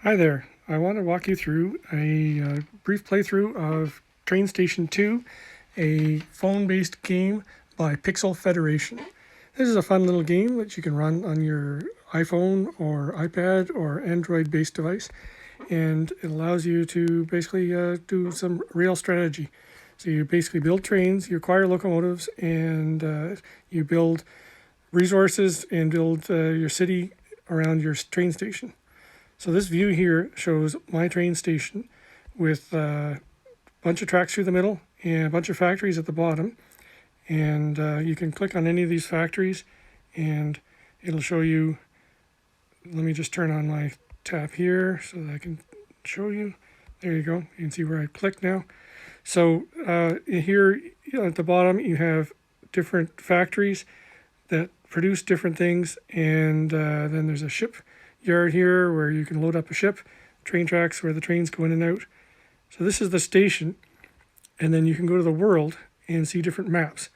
Hi there. I want to walk you through a brief playthrough of Train Station 2, a phone-based game by Pixel Federation. This is a fun little game that you can run on your iPhone or iPad or Android-based device, and it allows you to basically do some rail strategy. So you basically build trains, you acquire locomotives, and you build resources and build your city around your train station. So this view here shows my train station with a bunch of tracks through the middle and a bunch of factories at the bottom. And you can click on any of these factories and it'll show you. Let me just turn on my tab here so that I can show you. There you go. You can see where I click now. So here at the bottom you have different factories that produce different things, and then there's a ship yard here where you can load up a ship, train tracks where the trains go in and out. So this is the station, and then you can go to the world and see different maps.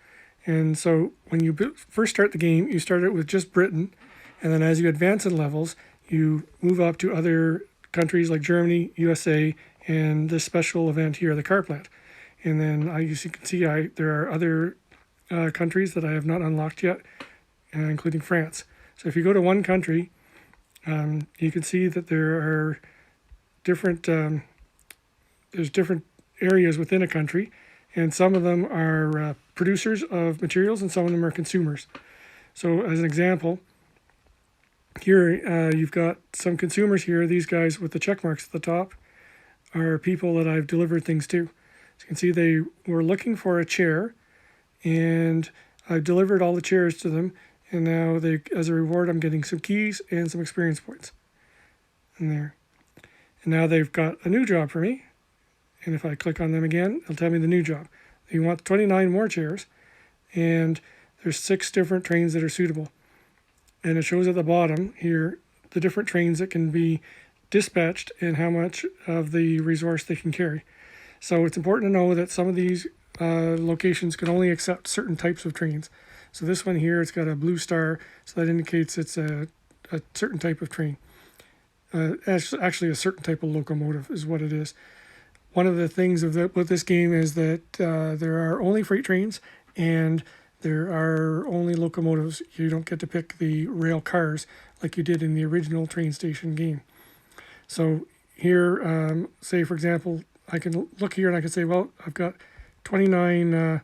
And so when you first start the game, you start it with just Britain, and then as you advance in levels, you move up to other countries like Germany, USA, and this special event here, the car plant. And then as you can see, there are other countries that I have not unlocked yet, including France. So if you go to one country, you can see that there are different there's different areas within a country, and some of them are producers of materials and some of them are consumers. So as an example, here you've got some consumers here. These guys with the check marks at the top are people that I've delivered things to. So you can see they were looking for a chair, and I've delivered all the chairs to them. And now as a reward, I'm getting some keys and some experience points in there. And now they've got a new job for me. And if I click on them again, it'll tell me the new job. They want 29 more chairs, and there's 6 different trains that are suitable. And it shows at the bottom here the different trains that can be dispatched and how much of the resource they can carry. So it's important to know that some of these locations can only accept certain types of trains. So this one here, it's got a blue star, so that indicates it's a certain type of train. Actually, a certain type of locomotive is what it is. One of the things with this game is that there are only freight trains and there are only locomotives. You don't get to pick the rail cars like you did in the original train station game. So here, say for example, I can look here and I can say, well, I've got 29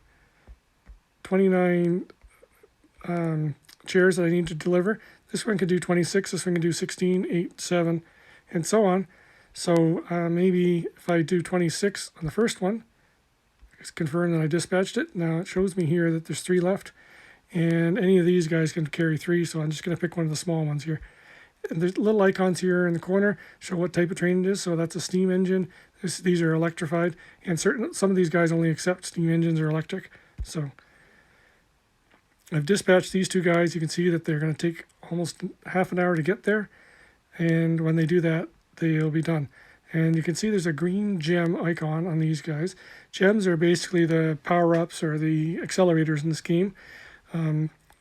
chairs that I need to deliver. This one can do 26, this one can do 16, 8, 7, and so on. So maybe if I do 26 on the first one, it's confirmed that I dispatched it. Now it shows me here that there's 3 left, and any of these guys can carry 3, so I'm just going to pick one of the small ones here. And there's little icons here in the corner show what type of train it is. So that's a steam engine. These are electrified, and some of these guys only accept steam engines or electric. So I've dispatched these 2 guys. You can see that they're going to take almost half an hour to get there, and when they do that, they'll be done. And you can see there's a green gem icon on these guys. Gems are basically the power-ups or the accelerators in this game.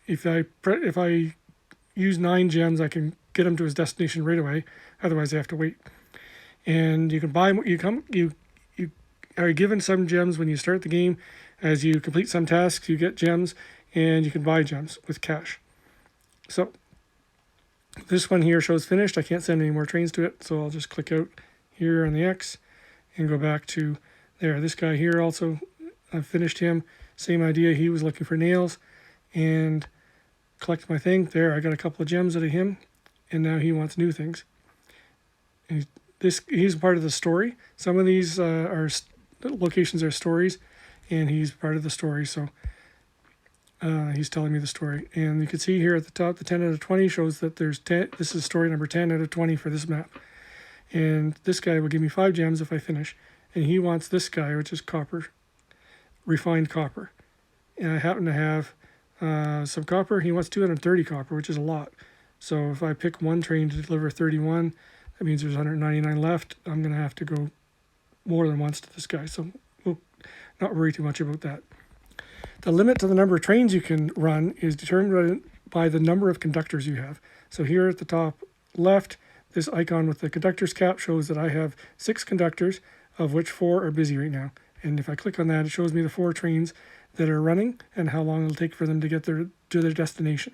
If I use 9 gems, I can get him to his destination right away. Otherwise, I have to wait. And you can buy. You are given some gems when you start the game. As you complete some tasks, you get gems, and you can buy gems with cash. So this one here shows finished. I can't send any more trains to it, so I'll just click out here on the X and go back to there. This guy here also, I've finished him. Same idea. He was looking for nails, and collect my thing. There, I got a couple of gems out of him, and now he wants new things. And he's part of the story. Some of these locations are stories, and he's part of the story. So he's telling me the story. And you can see here at the top, the 10 out of 20 shows that there's 10. This is story number 10 out of 20 for this map. And this guy will give me 5 gems if I finish. And he wants this guy, which is copper, refined copper. And I happen to have some copper. He wants 230 copper, which is a lot. So if I pick one train to deliver 31, that means there's 199 left. I'm going to have to go more than once to this guy. So we'll not worry too much about that. The limit to the number of trains you can run is determined by the number of conductors you have. So here at the top left, this icon with the conductor's cap shows that I have 6 conductors, of which 4 are busy right now. And if I click on that, it shows me the 4 trains that are running and how long it'll take for them to get to their destination.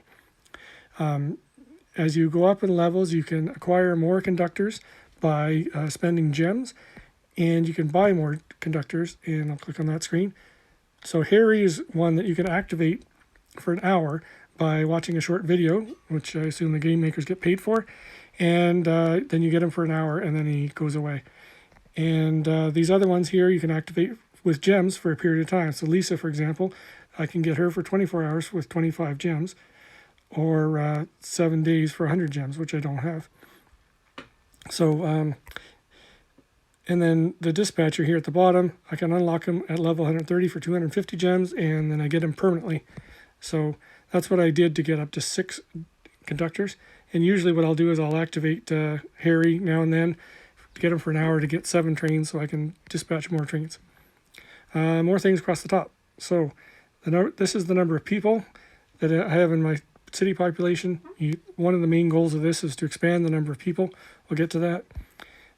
As you go up in levels, you can acquire more conductors by spending gems, and you can buy more conductors, and I'll click on that screen. So Harry is one that you can activate for an hour by watching a short video, which I assume the game makers get paid for, and then you get him for an hour and then he goes away. And these other ones here you can activate with gems for a period of time. So Lisa, for example, I can get her for 24 hours with 25 gems, or 7 days for 100 gems, which I don't have. So, and then the dispatcher here at the bottom, I can unlock him at level 130 for 250 gems, and then I get him permanently. So that's what I did to get up to 6 conductors. And usually what I'll do is I'll activate Harry now and then to get him for an hour to get 7 trains so I can dispatch more trains. More things across the top. So this is the number of people that I have in my city population. One of the main goals of this is to expand the number of people. We'll get to that.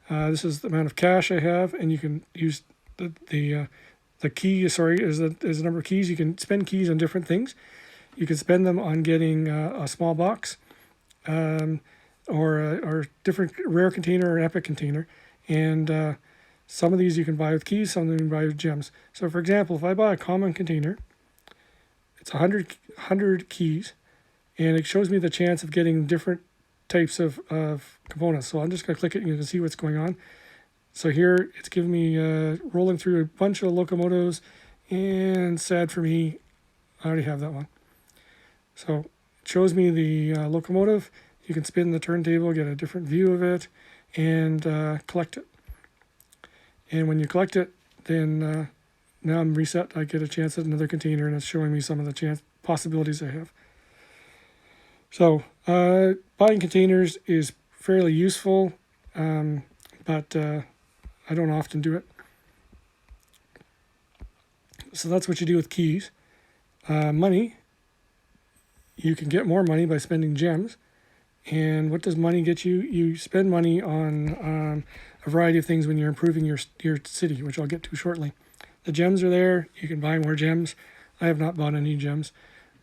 This is the amount of cash I have, and you can use the key. Sorry, is the number of keys. You can spend keys on different things. You can spend them on getting a small box, or a different rare container or epic container, and some of these you can buy with keys, some of them you can buy with gems. So for example, if I buy a common container, it's 100 keys, and it shows me the chance of getting different types of components. So I'm just going to click it and you can see what's going on. So here it's giving me rolling through a bunch of locomotives, and sad for me, I already have that one. So it shows me the locomotive. You can spin the turntable, get a different view of it, and collect it. And when you collect it, then now I'm reset. I get a chance at another container, and it's showing me some of the possibilities I have. So buying containers is fairly useful, but I don't often do it. So that's what you do with keys. Money, you can get more money by spending gems. And what does money get you? You spend money on a variety of things when you're improving your city, which I'll get to shortly. The gems are there. You can buy more gems. I have not bought any gems,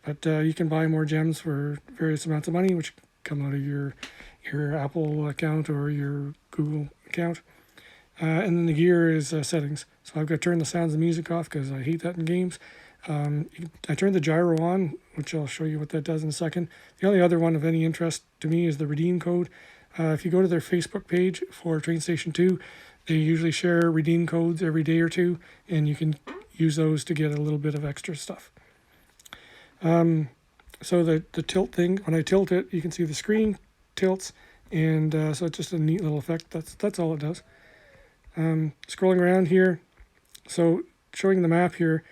but you can buy more gems for various amounts of money, which come out of your Apple account or your Google account. And then the gear is settings. So I've got to turn the sounds and music off because I hate that in games. I turned the gyro on, which I'll show you what that does in a second. The only other one of any interest to me is the redeem code. If you go to their Facebook page for Train Station 2, they usually share redeem codes every day or two, and you can use those to get a little bit of extra stuff. So the tilt thing, when I tilt it, you can see the screen tilts, and so it's just a neat little effect. That's all it does. Scrolling around here, so showing the map here,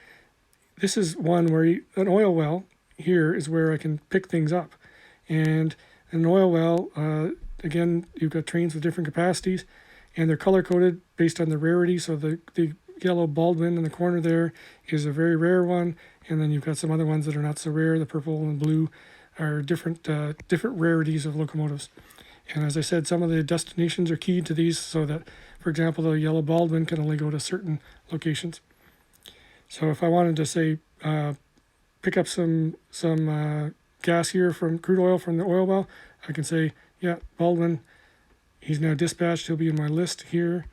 this is one where an oil well here is where I can pick things up. And an oil well, again, you've got trains with different capacities, and they're color-coded based on the rarity. So the yellow Baldwin in the corner there is a very rare one, and then you've got some other ones that are not so rare. The purple and blue are different rarities of locomotives. And as I said, some of the destinations are keyed to these so that, for example, the yellow Baldwin can only go to certain locations. So if I wanted to say pick up some gas here from crude oil from the oil well, I can say, yeah, Baldwin, he's now dispatched. He'll be in my list here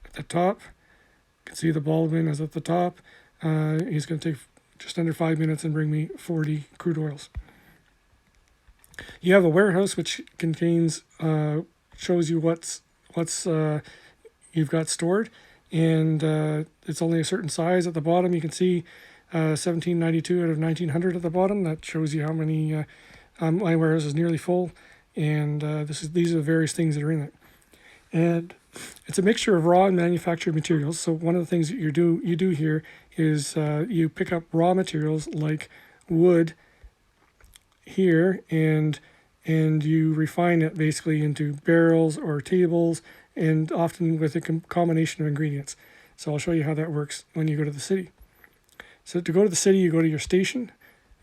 at the top. You can see the Baldwin is at the top. He's going to take just under 5 minutes and bring me 40 crude oils. You have a warehouse which contains, shows you what's you've got stored, and it's only a certain size. At the bottom you can see 1792 out of 1900 at the bottom. That shows you how many. My warehouse is nearly full, and these are the various things that are in it. And it's a mixture of raw and manufactured materials. So one of the things that you do here is you pick up raw materials like wood here, and you refine it basically into barrels or tables, and often with a combination of ingredients. So I'll show you how that works when you go to the city. So to go to the city, you go to your station,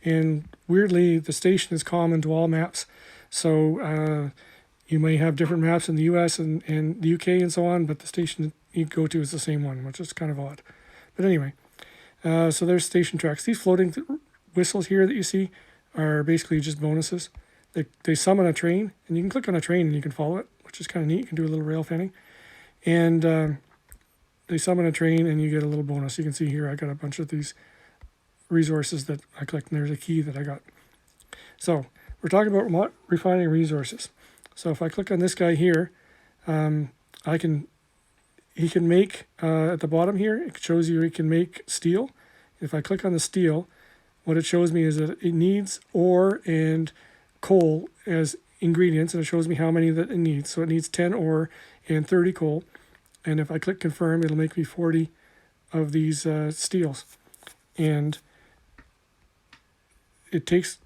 and weirdly, the station is common to all maps. So You may have different maps in the US and the UK and so on, but the station you go to is the same one, which is kind of odd. But anyway, so there's station tracks. These floating whistles here that you see are basically just bonuses. They summon a train, and you can click on a train and you can follow it, which is kind of neat. You can do a little rail fanning. And they summon a train and you get a little bonus. You can see here I got a bunch of these resources that I clicked, and there's a key that I got. So we're talking about refining resources. So if I click on this guy here, he can make, at the bottom here, it shows you he can make steel. If I click on the steel, what it shows me is that it needs ore and coal as ingredients, and it shows me how many that it needs. So it needs 10 ore and 30 coal. And if I click confirm, it'll make me 40 of these steels. And it takes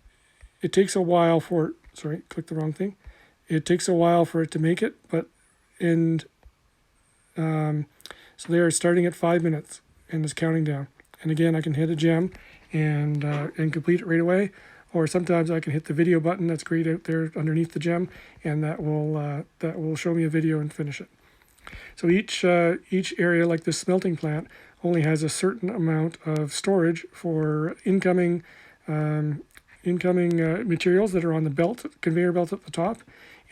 a while for, sorry, click the wrong thing. It takes a while for it to make it, but so they are starting at 5 minutes and it's counting down. And again, I can hit a gem and complete it right away. Or sometimes I can hit the video button that's grayed out there underneath the gem, and that will show me a video and finish it. So each area, like this smelting plant, only has a certain amount of storage for incoming materials that are on the belt, conveyor belt at the top,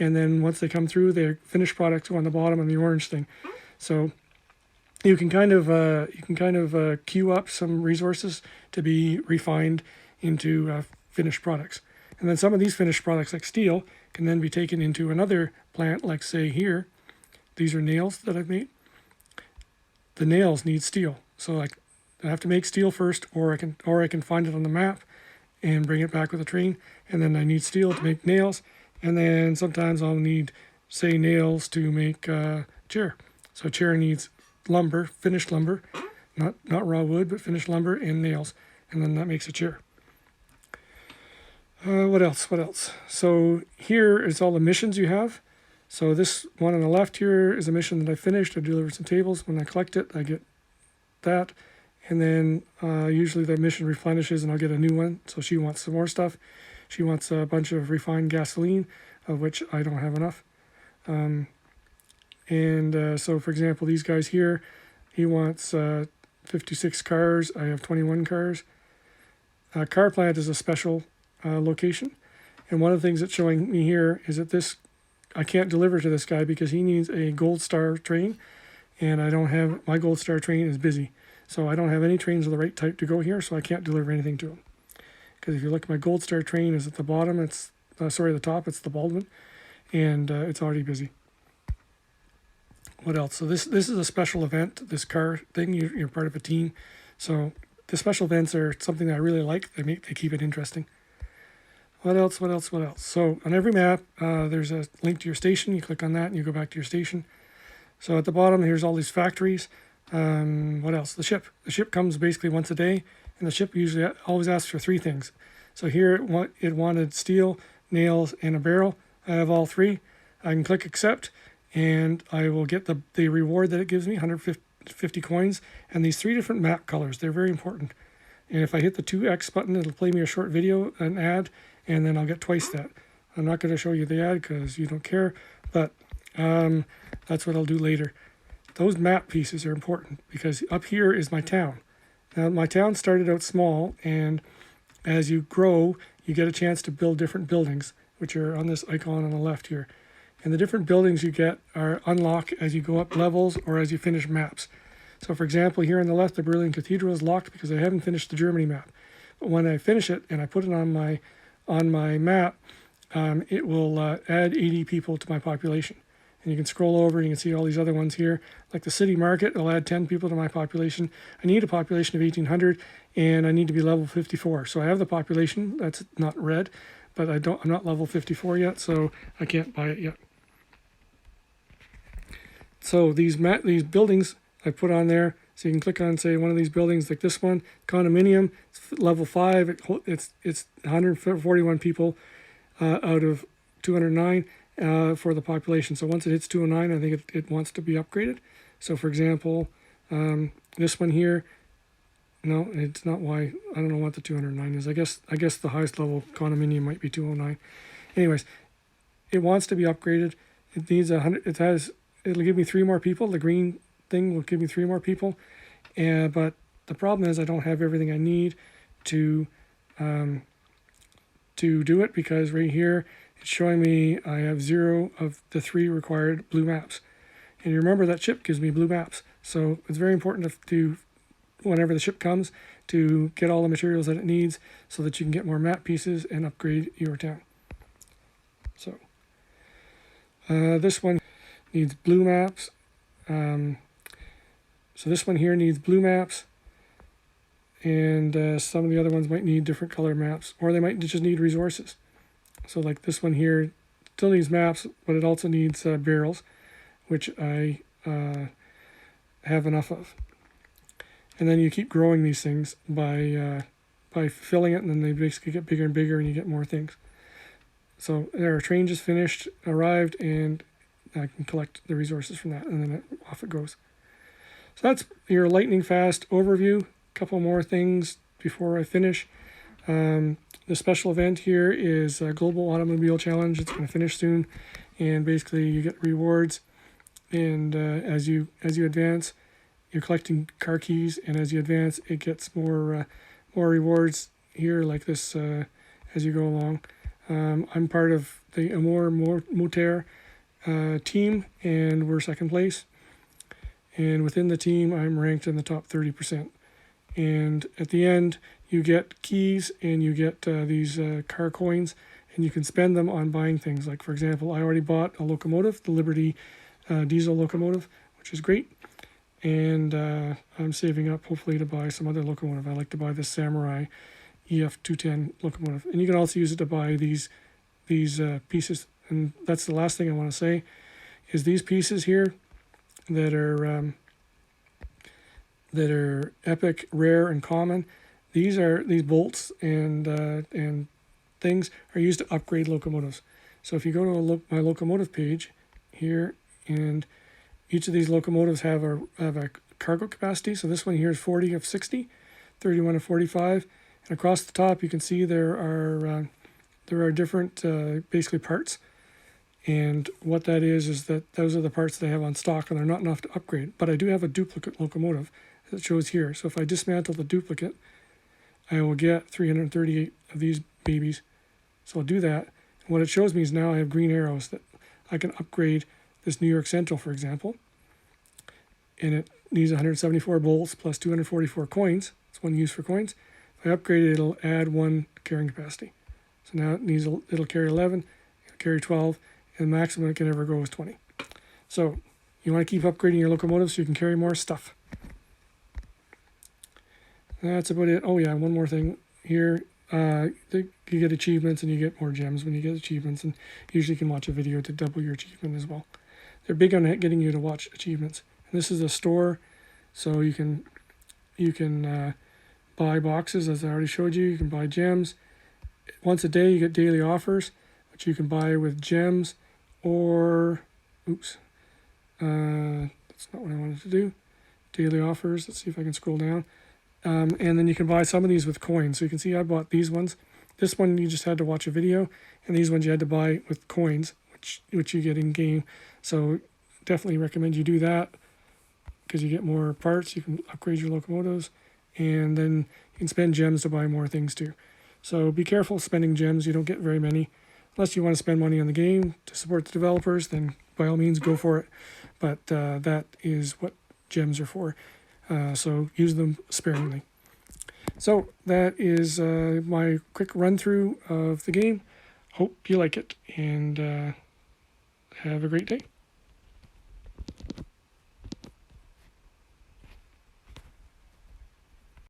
and then once they come through, their finished products go on the bottom on the orange thing. So you can kind of queue up some resources to be refined into finished products. And then some of these finished products, like steel, can then be taken into another plant, like say here. These are nails that I've made. The nails need steel, so I have to make steel first, or I can find it on the map and bring it back with a train. And then I need steel to make nails, and then sometimes I'll need, say, nails to make chair. So chair needs lumber, finished lumber, not raw wood, but finished lumber and nails, and then that makes a chair. What else? So here is all the missions you have. So this one on the left here is a mission that I finished. I delivered some tables. When I collect it, I get that. And then usually the mission replenishes and I'll get a new one. So she wants some more stuff. She wants a bunch of refined gasoline, of which I don't have enough. So for example, these guys here, he wants 56 cars. I have 21 cars. Car plant is a special location. And one of the things that's showing me here is that I can't deliver to this guy because he needs a Gold Star train, and I don't have, my Gold Star train is busy. So I don't have any trains of the right type to go here, so I can't deliver anything to him. Because if you look, my Gold Star train is at the bottom, the top, it's the Baldwin, and it's already busy. What else? So this is a special event, this car thing, you're part of a team. So the special events are something that I really like. They keep it interesting. What else? So on every map, there's a link to your station. You click on that and you go back to your station. So at the bottom, here's all these factories. What else? The ship. The ship comes basically once a day, and the ship usually always asks for 3 things. So here it wanted steel, nails, and a barrel. I have all 3. I can click accept, and I will get the reward that it gives me, 150 coins, and these 3 different map colors. They're very important. And if I hit the 2X button, it'll play me a short video, an ad, and then I'll get twice that. I'm not going to show you the ad because you don't care, but that's what I'll do later. Those map pieces are important because up here is my town. Now, my town started out small, and as you grow, you get a chance to build different buildings, which are on this icon on the left here. And the different buildings you get are unlocked as you go up levels or as you finish maps. So for example, here on the left, the Berlin Cathedral is locked because I haven't finished the Germany map. But when I finish it and I put it on my map, it will add 80 people to my population. And you can scroll over and you can see all these other ones here. Like the city market, it'll add 10 people to my population. I need a population of 1,800 and I need to be level 54. So I have the population, that's not red, but I'm not level 54 yet, so I can't buy it yet. So these buildings I put on there, so you can click on, say, one of these buildings like this one, condominium, it's level 5, it's 141 people out of 209 for the population. So once it hits 209, I think it wants to be upgraded. So for example, this one here, no, it's not why, I don't know what the 209 is. I guess the highest level condominium might be 209. Anyways, it wants to be upgraded. It needs 100. It'll give me 3 more people. The green thing will give me 3 more people, but the problem is I don't have everything I need to do it, because right here it's showing me I have 0 of the 3 required blue maps. And you remember that ship gives me blue maps, so it's very important to whenever the ship comes, to get all the materials that it needs so that you can get more map pieces and upgrade your town. So this one needs blue maps. So this one here needs blue maps, and some of the other ones might need different color maps, or they might just need resources. So like this one here still needs maps, but it also needs barrels, which I have enough of. And then you keep growing these things by filling it, and then they basically get bigger and bigger, and you get more things. So our train just finished, arrived, and I can collect the resources from that, and then off it goes. So that's your lightning fast overview. A couple more things before I finish. The special event here is a Global Automobile Challenge. It's going to finish soon, and basically you get rewards, and as you advance, you're collecting car keys, and as you advance, it gets more rewards here, like this, as you go along. I'm part of the Amor Motor team, and we're second place. And within the team, I'm ranked in the top 30%. And at the end, you get keys, and you get these car coins, and you can spend them on buying things. Like, for example, I already bought a locomotive, the Liberty diesel locomotive, which is great. And I'm saving up hopefully to buy some other locomotive. I like to buy this Samurai EF210 locomotive, and you can also use it to buy these pieces. And that's the last thing I want to say, is these pieces here that are epic, rare, and common. These bolts and things are used to upgrade locomotives. So if you go to my locomotive page here, and each of these locomotives have a cargo capacity. So this one here is 40 of 60, 31 of 45, and across the top you can see there are different basically parts. And what that is that those are the parts they have on stock, and they're not enough to upgrade. But I do have a duplicate locomotive that shows here. So if I dismantle the duplicate, I will get 338 of these babies. So I'll do that. And what it shows me is now I have green arrows that I can upgrade this New York Central, for example, and it needs 174 bolts plus 244 coins. It's one used for coins. If I upgrade it, it'll add 1 carrying capacity. So now it'll carry 11, it'll carry 12, and the maximum it can ever go is 20. So you want to keep upgrading your locomotive so you can carry more stuff. That's about it. Oh yeah, one more thing here. You get achievements, and you get more gems when you get achievements, and usually you can watch a video to double your achievement as well. They're big on getting you to watch achievements. And this is a store, so you can buy boxes, as I already showed you. You can buy gems. Once a day you get daily offers, which you can buy with gems, or that's not what I wanted to do. Daily offers. Let's see if I can scroll down. And then you can buy some of these with coins. So you can see I bought these ones. This one you just had to watch a video, and these ones you had to buy with coins, which you get in game. So definitely recommend you do that, because you get more parts. You can upgrade your locomotives, and then you can spend gems to buy more things too. So be careful spending gems. You don't get very many. Unless you want to spend money on the game to support the developers, then by all means go for it. But that is what gems are for. So use them sparingly. So that is my quick run through of the game. Hope you like it, and have a great day.